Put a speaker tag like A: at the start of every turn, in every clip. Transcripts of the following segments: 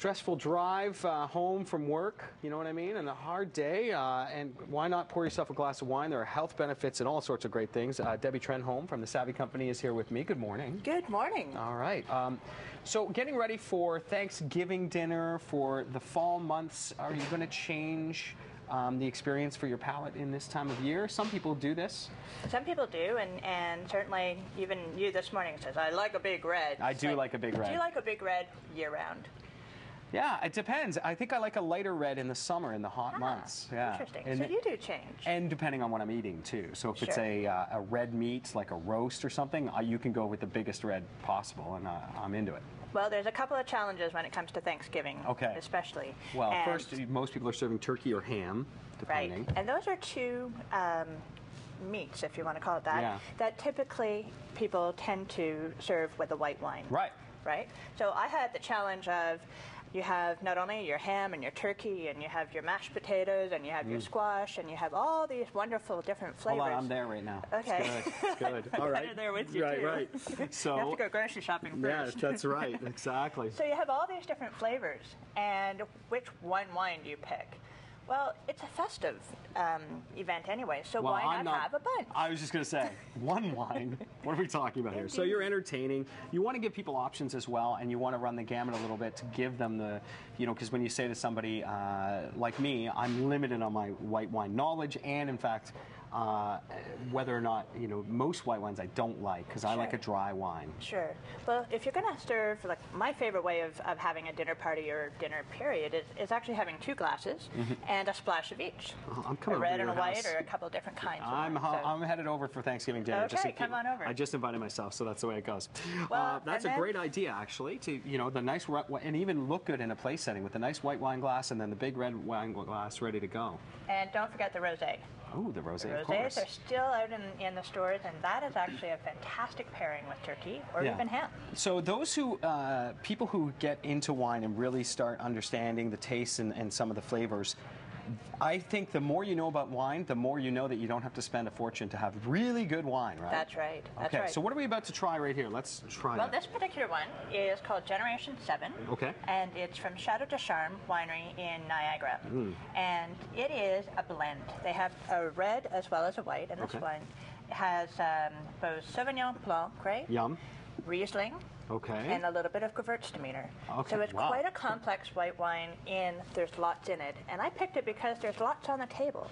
A: stressful drive home from work, you know what I mean, and a hard day, and why not pour yourself a glass of wine? There are health benefits and all sorts of great things. Debbie Trenholm from the Savvy Company is here with me. Good morning.
B: Good morning.
A: All right. So getting ready for Thanksgiving dinner, for the fall months, are you going to change the experience for your palate in this time of year? Some people do this.
B: Some people do, and certainly even you this morning says, I like a big red.
A: I do like a big red.
B: Do you like a big red year-round?
A: Yeah, it depends. I think I like a lighter red in the summer, in the hot months. Yeah.
B: Interesting.
A: And
B: so you do change.
A: And depending on what I'm eating, too. So if it's a red meat, like a roast or something, you can go with the biggest red possible, and I'm into it.
B: Well, there's a couple of challenges when it comes to Thanksgiving, especially.
A: Well, first, most people are serving turkey or ham, depending.
B: Right, and those are two meats, if you want to call it that, that typically people tend to serve with a white wine.
A: Right.
B: Right? So I had the challenge of, you have not only your ham and your turkey, and you have your mashed potatoes, and you have your squash, and you have all these wonderful different flavors.
A: Hold on, I'm there right now.
B: Okay.
A: It's good. All right.
B: I'm there with you, too.
A: Right. So,
B: you have to go grocery shopping first.
A: Yeah, that's right. Exactly.
B: So you have all these different flavors, and which one wine do you pick? Well, it's a festive event anyway, so why not have a bunch?
A: I was just going to say, one wine. What are we talking about here? So you're entertaining. You want to give people options as well, and you want to run the gamut a little bit to give them the, because when you say to somebody like me, I'm limited on my white wine knowledge, and in fact, whether or not, most white wines I don't like, because I like a dry wine.
B: Sure. Well, if you're going to serve, like my favorite way of having a dinner party or dinner period is actually having two glasses and a splash of each.
A: I'm coming
B: a red
A: over
B: and a
A: your
B: white,
A: house.
B: or a couple of different kinds.
A: I'm headed over for Thanksgiving dinner.
B: Okay, come on over.
A: I just invited myself, so that's the way it goes.
B: Well,
A: that's a great idea, actually, to the nice and even look good in a place setting with the nice white wine glass and then the big red wine glass ready to go.
B: And don't forget the rosé.
A: Oh, the rosé, of
B: Rosés
A: course.
B: are still out in the stores, and that is actually a fantastic pairing with turkey or even ham.
A: So those people who get into wine and really start understanding the tastes and some of the flavors, I think the more you know about wine, the more you know that you don't have to spend a fortune to have really good wine, right?
B: That's right. That's
A: right.
B: right.
A: So what are we about to try right here? Let's try
B: Well, this particular one is called Generation 7.
A: Okay.
B: And it's from Chateau de Charme Winery in Niagara. And it is a blend. They have a red as well as a white, and this wine has both Sauvignon Blanc, right?
A: Yum.
B: Riesling.
A: Okay.
B: And a little bit of Gewürztraminer.
A: Okay.
B: So it's quite a complex white wine, there's lots in it. And I picked it because there's lots on the table.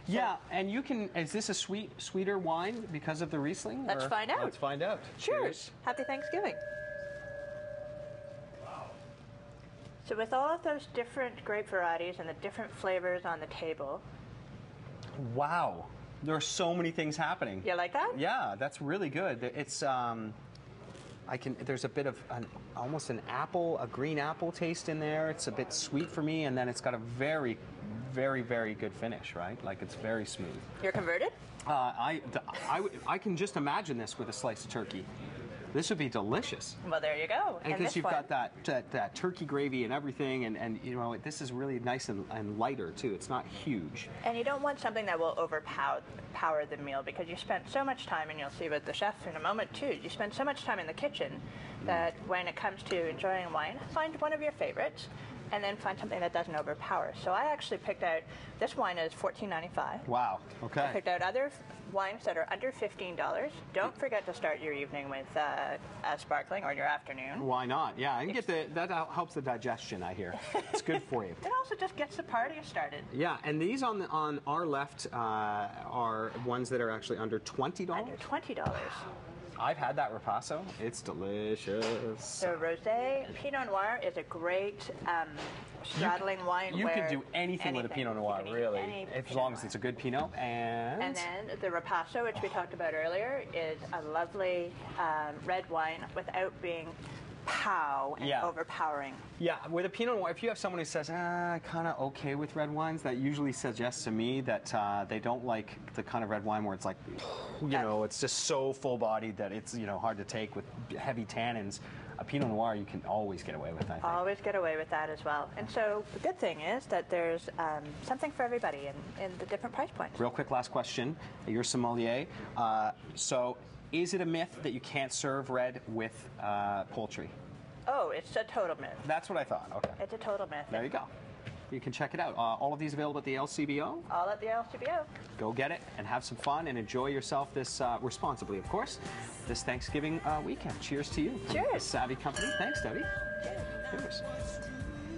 B: So
A: yeah, and is this a sweeter wine because of the Riesling?
B: Let's find out.
A: Let's find out.
B: Cheers. Happy Thanksgiving. So with all of those different grape varieties and the different flavors on the table.
A: Wow. There are so many things happening.
B: You like that?
A: Yeah, that's really good. It's there's a bit of almost an apple, a green apple taste in there. It's a bit sweet for me, and then it's got a very, very, very good finish, right? Like it's very smooth.
B: You're converted?
A: I can just imagine this with a slice of turkey. This would be delicious.
B: Well, there you go.
A: And because you've got that turkey gravy and everything, and this is really nice and lighter too. It's not huge.
B: And you don't want something that will overpower the meal, because you spent so much time, and you'll see with the chef in a moment too, you spend so much time in the kitchen that when it comes to enjoying wine, find one of your favorites and then find something that doesn't overpower. So I actually picked out, this wine is $14.95.
A: Wow, okay.
B: I picked out other wines that are under $15. Don't forget to start your evening with a sparkling, or your afternoon.
A: Why not? Yeah, and that helps the digestion, I hear. It's good for you.
B: It also just gets the party started.
A: Yeah, and these on our left are ones that are actually under $20?
B: Under $20.
A: I've had that Ripasso. It's delicious.
B: So rosé, Pinot Noir is a great straddling wine.
A: You can do anything with a Pinot Noir, really, as long as it's a good Pinot. And
B: then the Ripasso, which we talked about earlier, is a lovely red wine without being overpowering.
A: Yeah, with a Pinot Noir, if you have someone who says, kind of okay with red wines, that usually suggests to me that they don't like the kind of red wine where it's like, it's just so full-bodied that it's, hard to take with heavy tannins. A Pinot Noir you can always get away with, I think. Always
B: get away with that as well. And so the good thing is that there's something for everybody in the different price points.
A: Real quick last question. You're sommelier. So is it a myth that you can't serve red with poultry?
B: Oh, it's a total myth.
A: That's what I thought. Okay.
B: It's a total myth.
A: There you go. You can check it out. All of these available at the LCBO.
B: All at the LCBO.
A: Go get it and have some fun and enjoy yourself this responsibly, of course, this Thanksgiving weekend. Cheers to you.
B: Cheers.
A: The Savvy Company. Thanks, Debbie.
B: Cheers.
A: Cheers.